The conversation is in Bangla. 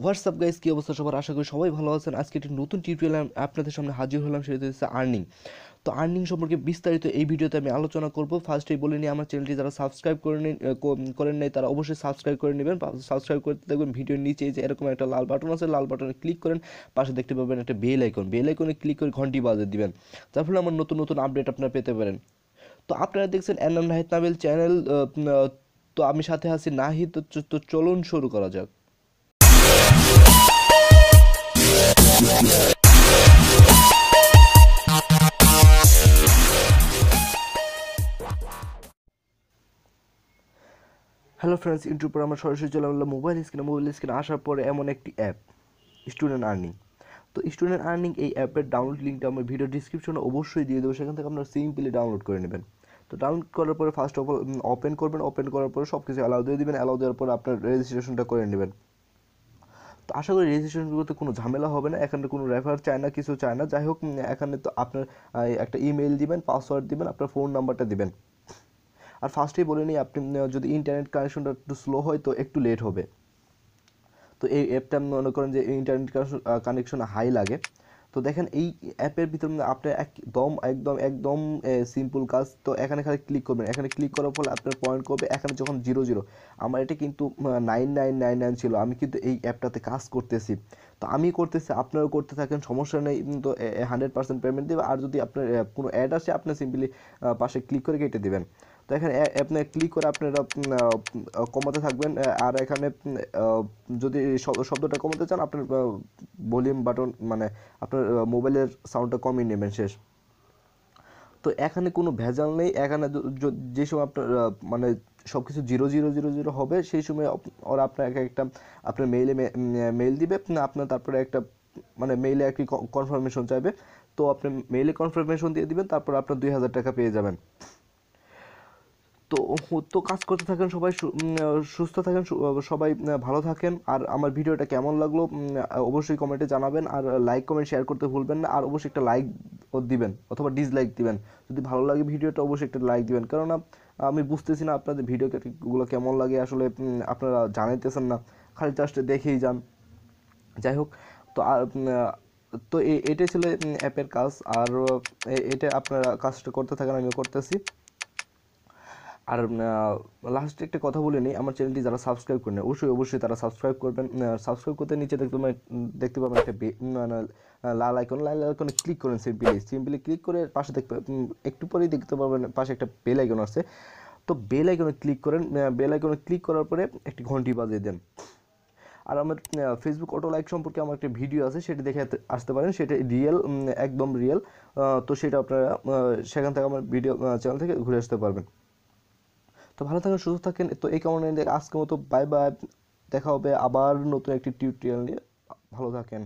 হোয়াটসঅ্যাপ গাইস, কী অবস্থা সবার? আশা করি সবাই ভালো আছেন। আজকে একটি নতুন টিউটোরিয়াল আপনাদের সামনে হাজির হলাম, সেটা হচ্ছে আর্নিং। তো আর্নিং সম্পর্কে বিস্তারিত এই ভিডিওতে আমি আলোচনা করব। ফার্স্টেই বলে নিই, আমার চ্যানেলটি যারা সাবস্ক্রাইব করেন নাই তারা অবশ্যই সাবস্ক্রাইব করে নেবেন। সাবস্ক্রাইব করতে দেখবেন ভিডিওর নিচে যে এরকম একটা লাল বাটন আছে, লাল বাটনে ক্লিক করেন, পাশে দেখতে পাবেন একটা বেল আইকন, বেল আইকনে ক্লিক করে ঘন্টি বাজিয়ে দিবেন, যার ফলে আমার নতুন নতুন আপডেট আপনারা পেতে পারেন। তো আপনারা দেখছেন এনাম নাহিদ নাবিল চ্যানেল। তো আমি সাথে আছি নাহিদ। তো চলুন শুরু করা যাক। হ্যালো ফ্রেন্ডস, ইউটিউব পর আমরা সরাসরি চলে আসলাম মোবাইল স্ক্রিনে আসার পরে এমন একটি অ্যাপ, স্টুডেন্ট আর্নিং। তো স্টুডেন্ট আর্নিং এই অ্যাপের ডাউনলোড লিঙ্কটা আমার ভিডিও ডিসক্রিপশনে অবশ্যই দিয়ে দেবো, সেখান থেকে আপনারা সিম্পলি ডাউনলোড করে নেবেন। তো ডাউনলোড করার পরে ফার্স্ট অফ অল ওপেন করবেন, ওপেন করার পরে সব কিছু অ্যালাউ দিয়ে দেবেন, অ্যালাউ দেওয়ার পরে আপনার রেজিস্ট্রেশনটা করে নেবেন। তো আশা করি রেজিস্ট্রেশন করতে কোনো ঝামেলা হবে না, এখানে কোনো রেফার চায় না, কিছু চায় না। যাই হোক, এখানে তো আপনার একটা ইমেল দিবেন, পাসওয়ার্ড দিবেন, আপনার ফোন নাম্বারটা দিবেন। আর ফার্স্টেই বলে নিই, আপনি যদি ইন্টারনেট কানেকশনটা একটু স্লো হয় তো একটু লেট হবে। তো এই অ্যাপটা মনে করেন যে ইন্টারনেট কানেকশন হাই লাগে। তো দেখেন এই অ্যাপের ভিতরে আপনার একদম একদম একদম সিম্পল কাজ। তো এখানে খালি ক্লিক করবেন, এখানে ক্লিক করার ফলে আপনার পয়েন্ট করবে এখানে যখন 00। আমার এটা কিন্তু 9999 ছিল, আমি কিন্তু এই অ্যাপটাতে কাজ করতেছি। তো আমি করতেছি, আপনারাও করতে থাকেন, সমস্যা নেই। তো 100% পেমেন্ট দেবে। আর যদি আপনার কোনো অ্যাড আসে, আপনি সিম্পলি পাশে ক্লিক করে কেটে দেবেন। তো এখানে আপনি ক্লিক করে আপনারা কমাতে থাকবেন। আর এখানে যদি শব্দটা কমাতে চান, আপনার ভলিউম বাটন মানে আপনার মোবাইলের সাউন্ডটা কমিয়ে নেবেন, শেষ। তো এখানে কোনো ভেজাল নেই। এখানে যে সময় আপনার মানে সব কিছু 0000 হবে, সেই সময় ওরা আপনার একটা আপনার মেইল দিবে আপনার, তারপরে একটা মানে মেইলে আর কি কনফার্মেশন চাইবে। তো আপনি মেইলে কনফার্মেশন দিয়ে দিবেন, তারপর আপনার 2000 টাকা পেয়ে যাবেন। তো তো কাজ করতে থাকেন সবাই, সুস্থ থাকেন, সবাই ভালো থাকেন। আর আমার ভিডিওটা কেমন লাগলো অবশ্যই কমেন্টে জানাবেন। আর লাইক কমেন্ট শেয়ার করতে ভুলবেন না। আর অবশ্যই একটা লাইক দিবেন অথবা ডিসলাইক দিবেন। যদি ভালো লাগে ভিডিওটা অবশ্যই একটা লাইক দিবেন, কেননা আমি বুঝতেছি না আপনাদের ভিডিওগুলো কেমন লাগে আসলে। আপনারা জানাইতেছেন না, খালি জাস্ট দেখেই যান। যাই হোক, তো আর তো এটাই ছিল অ্যাপের কাজ। আর এটা আপনারা কাজটা করতে থাকেন, আমিও করতেছি। আর লাস্টে একটা কথা বলে নিই, আমার চ্যানেলটি যারা সাবস্ক্রাইব করেন অবশ্যই অবশ্যই তারা সাবস্ক্রাইব করবেন। সাবস্ক্রাইব করতে নিচে দেখতে পাবেন একটা মানে লাল আইকনে ক্লিক করেন, সিম্পলি ক্লিক করে পাশে একটু পরেই দেখতে পাবেন পাশে একটা বেল আইকন আছে। তো বেল আইকনে ক্লিক করেন, বেল আইকনে ক্লিক করার পরে একটি ঘন্টি বাজিয়ে দেন। আর আমার ফেসবুক অটো লাইক সম্পর্কে আমার একটা ভিডিও আছে, সেটা দেখে আসতে পারেন, সেটা রিয়েল, একদম রিয়েল। তো সেটা আপনারা সেখান থেকে আমার ভিডিও চ্যানেল থেকে ঘুরে আসতে পারবেন। তো ভালো থাকেন, সুস্থ থাকেন। তো এই কারণে আজকের মতো বাই বাই, দেখা হবে আবার নতুন একটি টিউটোরিয়াল নিয়ে। ভালো থাকেন।